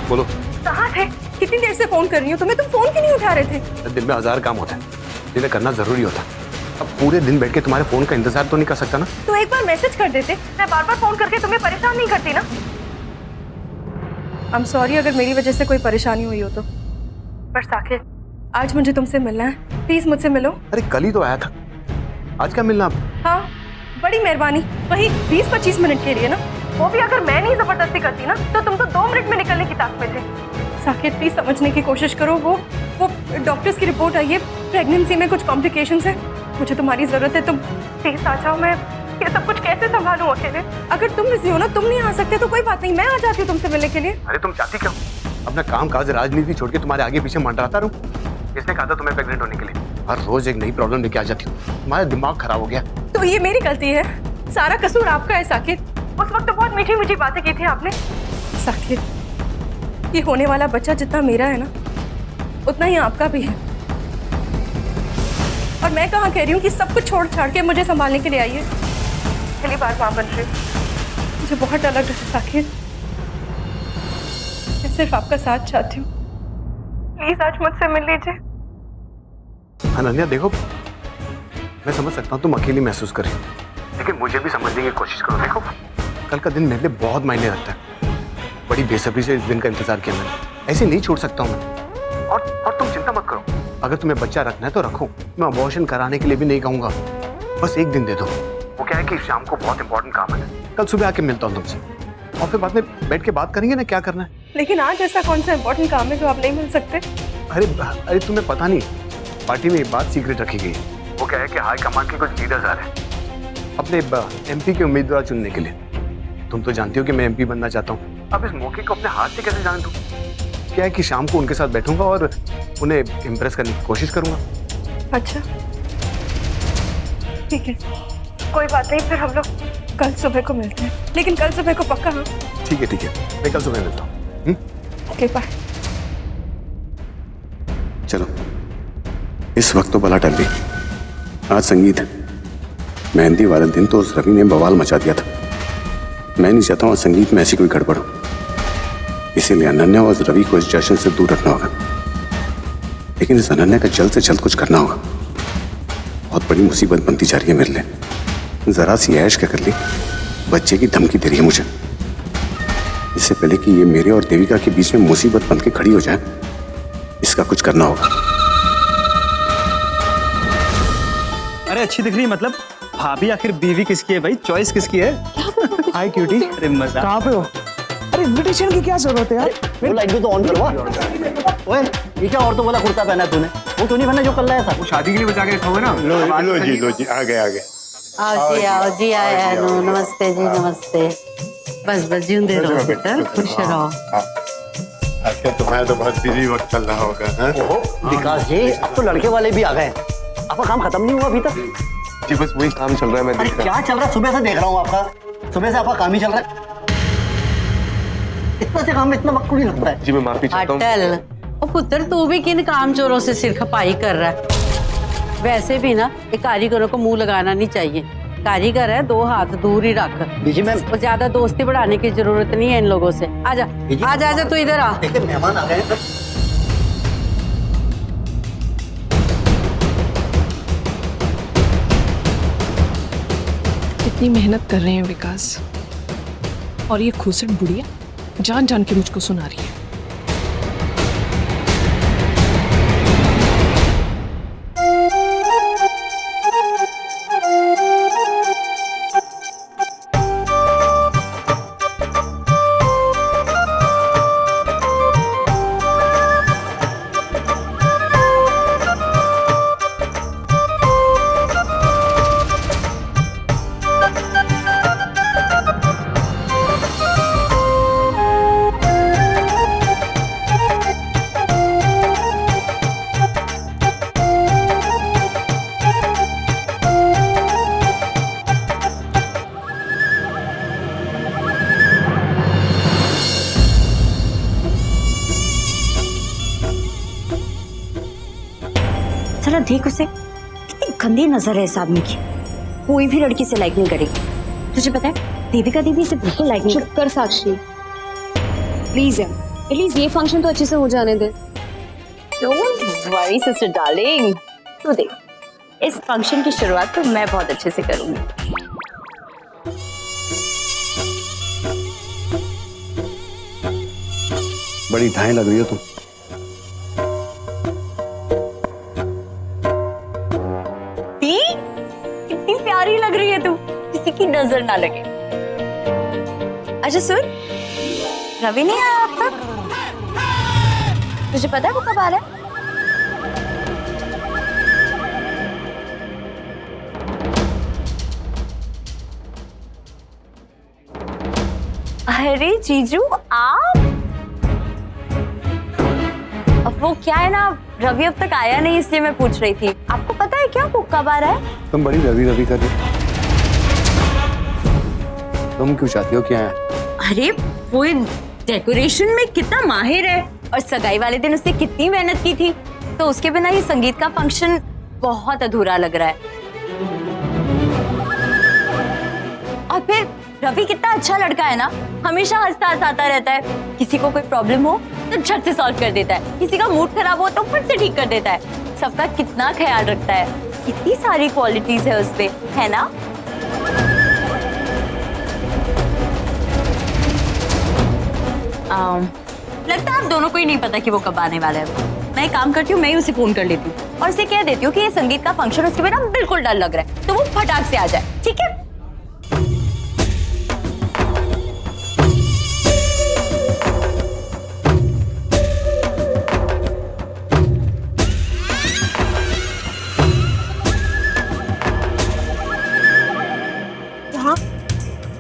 बोलो। कहाँ थे? कितनी देर से फोन कर रही हूँ तुम्हें, तुम फोन क्यों नहीं उठा रहे थे? दिन में 1000 काम होता है जिन्हें करना जरूरी होता है। अब पूरे दिन बैठ के तुम्हारे फोन का इंतजार तो नहीं कर सकता ना। तो एक बार मैसेज कर देते, मैं बार बार फोन करके तुम्हें परेशान नहीं करती ना। आई एम सॉरी अगर मेरी वजह से कोई परेशानी हुई हो तो। पर साकिब, आज मुझे तुमसे मिलना है, प्लीज मुझसे मिलो। अरे कल ही तो आया था, आज क्या मिलना? हाँ, बड़ी मेहरबानी। वही 20-25 मिनट के लिए ना, वो भी अगर मैं नहीं जबरदस्ती करती ना तो तुम तो 2 मिनट में निकलने की ताक में थे। साकिब प्लीज समझने की कोशिश करो, वो डॉक्टर्स की रिपोर्ट आई है, प्रेगनेंसी में कुछ कॉम्प्लिकेशंस है। मुझे तुम्हारी जरूरत है, तुम प्लीज आ जाओ। मैं ये सब कुछ कैसे संभालूं अकेले? अगर तुम बिजी हो ना, तुम नहीं आ सकते तो कोई बात नहीं, मैं आ जाती हूँ तुमसे मिलने के लिए। अरे तुम चाहती क्यों? अपना काम काज राजनीति छोड़ के तुम्हारे आगे पीछे मंडराता रहूं? किसने कहा था तुम्हें प्रेग्नेंट होने के लिए? हर रोज एक नई प्रॉब्लम लेके आ जाती हूँ, तुम्हारा दिमाग खराब हो गया। तो ये मेरी गलती है, सारा कसूर आपका है साकिब। उस वक्त तो बहुत मीठी मीठी बातें की थी आपने। साकिब, ये होने वाला बच्चा जितना मेरा है ना, उतना ही आपका भी है। और मैं कहाँ कह रही हूँ कि सब कुछ छोड़ छाड़ के मुझे संभालने के लिए आई है। पहली बार माँ बन रही हूँ, मुझे बहुत डर लग रहा है साकिब। मैं सिर्फ आपका साथ चाहती हूँ, प्लीज आज मुझसे मिल लीजिए। अनन्या देखो, मैं समझ सकता हूँ तुम अकेली महसूस कर रही हो, लेकिन मुझे भी समझने की कोशिश करो। देखो, कल का दिन मेरे लिए बहुत मायने रखता है। बड़ी बेसब्री से इस दिन का इंतजार किया मैंने, ऐसे नहीं छोड़ सकता हूँ मैं। और तुम चिंता मत करो, अगर तुम्हें बच्चा रखना है तो रखो, मैं अबॉर्शन कराने के लिए भी नहीं कहूंगा। बस एक दिन दे दो। वो क्या है कि शाम को बहुत इंपॉर्टेंट काम है, कल सुबह आके मिलता हूँ तुमसे, और फिर बाद में बैठ के बात करेंगे ना क्या करना है। लेकिन आज ऐसा कौन सा इंपॉर्टेंट काम है जो आप नहीं मिल सकते? अरे तुम्हें पता नहीं, पार्टी में ये बात सीक्रेट रखी गई है। वो क्या है कि हाई कमांड के कुछ लीडर्स आ रहे हैं अपने एमपी के उम्मीदवार चुनने के लिए। तुम तो जानती हो कि मैं एमपी बनना चाहता हूँ। अब इस मौके को अपने हाथ से कैसे जाने दूं? क्या है कि शाम को उनके साथ बैठूंगा और उन्हें इम्प्रेस करने की कोशिश करूंगा। अच्छा ठीक है, कोई बात नहीं, फिर हम लोग कल सुबह को मिलते हैं, लेकिन कल सुबह को पक्का। हाँ ठीक है, मैं कल सुबह मिलता हूँ। Okay bye. चलो, इस वक्त तो भला टल गई। आज संगीत है, मेहंदी वाले दिन तो उस रवि ने बवाल मचा दिया था। मैं नहीं चाहता हूँ संगीत में ऐसी कोई गड़बड़ हो, इसीलिए अनन्या और रवि को इस जश्न से दूर रखना होगा। लेकिन इस अनन्या का जल्द से जल्द कुछ करना होगा, बहुत बड़ी मुसीबत बनती जा रही है मेरे लिए। जरा सी ऐश क्या कर ली, बच्चे की धमकी दे रही है मुझे। इससे पहले कि ये मेरे और देविका के बीच में मुसीबत बन के खड़ी हो जाए, इसका कुछ करना होगा। अरे अच्छी दिख रही है, मतलब भाभी आखिर बीवी किसकी है भाई, चॉइस किसकी है? हाय क्यूटी। अरे मजा। कहाँ पे हो? अरे इनविटेशन की क्या जरूरत है यार? वो लाइट भी तो ऑन करवा। ओए ये क्या औरतों वाला कुर्ता पहना है तूने? वो तो नहीं पहना जो कल लाया था। वो शादी के लिए बचा के रखा हुआ है ना। लो जी आ गए। आओ जी आया। नमस्ते जी, नमस्ते। बस जिंदे रहो बेटा, खुश रहो। अच्छा तुम्हारा तो बहुत बिजी वक्त चल रहा होगा। विकास जी, अब तो लड़के वाले भी आ गए, आपका काम खत्म नहीं हुआ अभी तक? जी बस वही काम चल रहा है। मैं अरे क्या चल रहा है? सुबह से देख रहा हूँ आपका, सुबह से आपका काम ही चल रहा है। इतना से काम में इतना वक्त नहीं लगता है। जी मैं माफी चाहता हूँ। अटल, ओ पुत्र तू भी किन काम चोरों से सिर खपाई कर रहा है? वैसे भी ना ये कारीगरों को मुंह लगाना नहीं चाहिए। कारीगर है, 2 हाथ दूर ही रख। बीजी मैम, वो ज्यादा दोस्ती बढ़ाने की जरूरत नहीं है इन लोगों से। आजा आजा तू इधर आ। देखिए मेहमान आ गए हैं। कितनी मेहनत कर रहे हैं विकास, और ये खूसट बुढ़िया जान जान के मुझको सुना रही है। जरा देख उसे, कितनी गंदी नजर है इस आदमी की। कोई भी लड़की से लाइक नहीं करेगी। तुझे पता है देविका दीदी इसे बिल्कुल लाइक नहीं। चुप कर साक्षी, प्लीज यार, एटलीस्ट ये फंक्शन तो अच्छे से हो जाने दे। डोंट वरी सिस्टर डार्लिंग, तो देख इस फंक्शन की शुरुआत तो मैं बहुत अच्छे से करूंगी। बड़ी ढाई लग रही हो तुम। दी, कितनी प्यारी लग रही है तू, किसी की नजर ना लगे। अच्छा सुन, रवि नहीं आया अब तक? तुझे पता है वो कब आ रहा है? अरे जीजू आप, अब वो क्या है ना, रवि अब तक आया नहीं इसलिए मैं पूछ रही थी। आपको पता है क्या वो कब आ रहा है? तुम बड़ी रवि रवि कर रही हो। तुम क्यों चाहती हो कि आया? अरे वो डेकोरेशन में कितना माहिर है और सगाई वाले दिन उसने कितनी मेहनत की थी, तो उसके बिना ये संगीत का फंक्शन बहुत अधूरा लग रहा है। और फिर रवि कितना अच्छा लड़का है ना, हमेशा हंसता हंसाता रहता है। किसी को कोई प्रॉब्लम हो तो झट से सॉल्व कर देता है, किसी का मूड खराब हो तो फट से ठीक कर देता है। सबका कितना ख्याल रखता है, कितनी सारी क्वालिटीज है उसपे, है ना? लगता है आप दोनों को ही नहीं पता कि वो कब आने वाला है। मैं एक काम करती हूँ, मैं ही उसे फोन कर लेती हूँ और उसे कह देती हूँ कि ये संगीत का फंक्शन उसके बिना बिल्कुल डर लग रहा है, तो वो फटाक से आ जाए, ठीक है?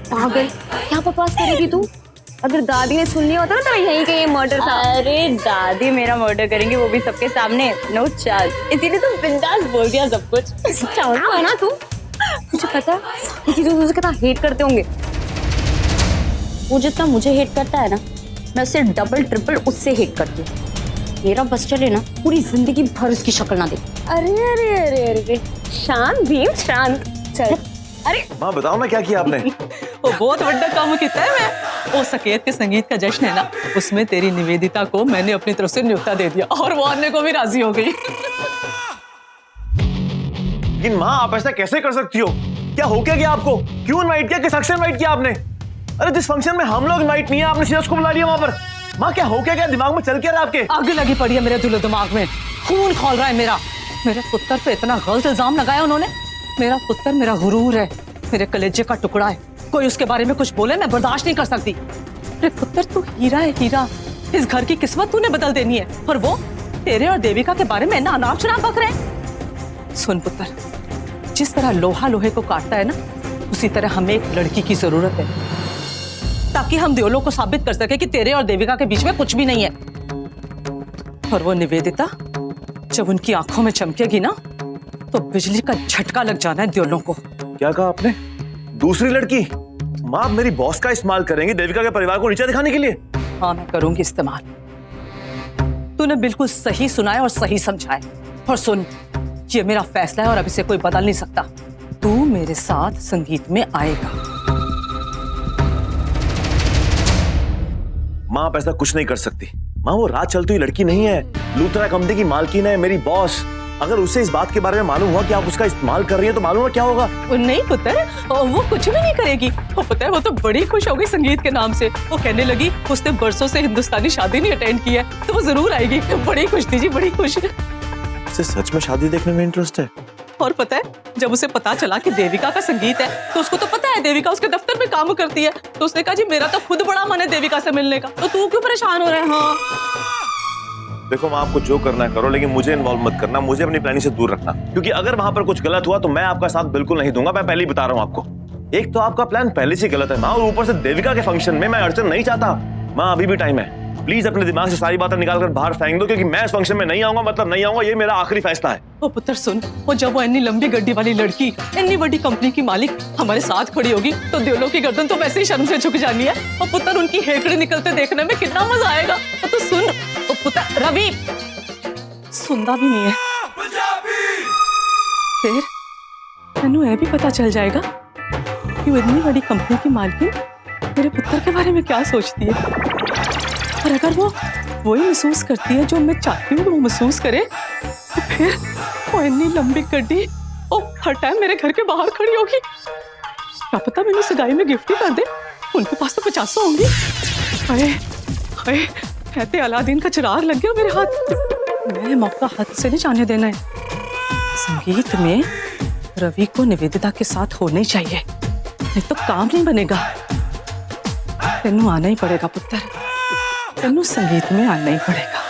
पागल, क्या बकवास करेगी तू? अगर दादी ने सुन लिया होता ना तो यही का ये मर्डर था। अरे दादी मेरा मर्डर करेंगे, वो भी सबके सामने, नो चांस। इसीलिए तुम बिंदास बोल दिया सब कुछ। चालू है ना तू? मुझे पता है कि तुझे कितना हेट करते होंगे। वो जितना मुझे हेट करता है ना, मैं उससे डबल ट्रिपल उससे हेट करती हूँ। मेरा बस चले ना, पूरी जिंदगी भर उसकी शक्ल ना दे। अरे अरे अरे अरे, शांत भीम शांत। चल अरे माँ बताओ ना क्या किया आपने? वो बहुत बड़ा काम किया है मैं। वो सकेत के संगीत का जश्न है ना, उसमें तेरी निवेदिता को मैंने अपनी तरफ से न्योता दे दिया और वो आने को भी राजी हो गई। लेकिन माँ आप ऐसा कैसे कर सकती हो? क्या हो क्या आपको? क्यों इनवाइट किया? किस हक से इनवाइट किया आपने? अरे जिस फंक्शन में हम लोग इनवाइट नहीं है, आपने सीधा उसको बुला लिया वहां पर। माँ क्या हो क्या दिमाग में चल क्या रहा है आपके? आग लगी पड़ी है मेरे दिलो दिमाग में, खून खौल रहा है मेरा। मेरे पुत्र पे इतना गलत इल्जाम लगाया उन्होंने। मेरा पुत्र मेरा गुरूर है, मेरे कलेजे का टुकड़ा है। कोई उसके बारे में कुछ बोले मैं बर्दाश्त नहीं कर सकती। अरे पुत्र तू हीरा है, हीरा। इस घर की किस्मत तूने बदल देनी है, और वो तेरे और देविका के बारे में ना अनाप शनाप बक रहे हैं। सुन पुत्र, जिस तरह लोहा लोहे को काटता है ना, उसी तरह हमें एक लड़की की जरूरत है, ताकि हम देवलों को साबित कर सके कि तेरे और देविका के बीच में कुछ भी नहीं है। और वो निवेदिता जब उनकी आंखों में चमकेगी ना, तो बिजली का झटका लग जाना है देवलों को। क्या कहा आपने? दूसरी लड़की? माँ आप मेरी बॉस का इस्तेमाल करेंगी देविका के परिवार को नीचा दिखाने के लिए? हाँ मैं करूंगी इस्तेमाल। तूने बिल्कुल सही सुना है और सही समझा है। और सुन, ये मेरा फैसला है और अब इसे कोई बदल नहीं सकता। तू मेरे साथ संगीत में आएगा। माँ आप ऐसा कुछ नहीं कर सकती। माँ वो रात चलती हुई लड़की नहीं है, लूथरा कंपनी की मालकिन है, मेरी बॉस। अगर उसे इस बात के बारे में मालूम हुआ कि आप उसका इस्तेमाल कर रही हैं, तो मालूम है क्या होगा? नहीं पुत्र, वो कुछ भी नहीं करेगी। वो पुत्र, वो तो बड़ी खुश हो गई संगीत के नाम से। वो कहने लगी उसने बरसों से हिंदुस्तानी शादी नहीं अटेंड की है, तो वो जरूर आएगी। बड़ी खुश थी जी, बड़ी खुश। उसे सच में शादी देखने में इंटरेस्ट है। और पता है, जब उसे पता चला कि देविका का संगीत है, तो उसको तो पता है देविका उसके दफ्तर में काम करती है, तो उसने कहा जी मेरा तो खुद बड़ा मन है देविका से मिलने का, तो तू क्यों परेशान हो रहा है? हाँ देखो माँ आपको जो करना है करो, लेकिन मुझे इन्वॉल्व मत करना, मुझे अपनी प्लानिंग से दूर रखना, क्योंकि अगर वहां पर कुछ गलत हुआ तो मैं आपका साथ बिल्कुल नहीं दूंगा। मैं पहले ही बता रहा हूँ आपको। एक तो आपका प्लान पहले से गलत है माँ, और ऊपर से देविका के फंक्शन में मैं अड़चन नहीं चाहता। माँ अभी भी टाइम है, प्लीज अपने दिमाग से सारी बातें निकाल कर बाहर फेंक दो, क्योंकि मैं इस फंक्शन में नहीं आऊंगा मतलब नहीं आऊंगा, ये मेरा आखिरी फैसला है। ओ पुत्र सुन, वो जब वो इतनी लंबी गड्डी वाली लड़की, इतनी बड़ी कंपनी की मालिक हमारे साथ खड़ी होगी, तो देवलों की गर्दन तो वैसे ही शर्म से झुक जानी है। और पुत्र उनकी हेकड़े निकलते देखने में कितना मजा आएगा। तो सुन पुत्र, रवि सुनता भी नहीं है, फिर तेनू यह भी पता चल जाएगा कि वो इतनी बड़ी कंपनी की मालकिन मेरे पुत्र के बारे में क्या सोचती है। और अगर वो वही महसूस करती है जो मैं चाहती हूँ वो महसूस करे, तो फिर वो इतनी लंबी गड्डी वो हर टाइम मेरे घर के बाहर खड़ी होगी। क्या पता मैंने सगाई में गिफ्ट ही कर दे, उनके पास तो 50 होंगी। अरे अरे कहते अलादीन का चिराग लग गया मेरे हाथ। मैं मौका हाथ से नहीं जाने देना है। संगीत में रवि को निवेदिता के साथ होना ही चाहिए, नहीं तो काम नहीं बनेगा। तेनू आना ही पड़ेगा पुत्र, तेनू संगीत में आना ही पड़ेगा।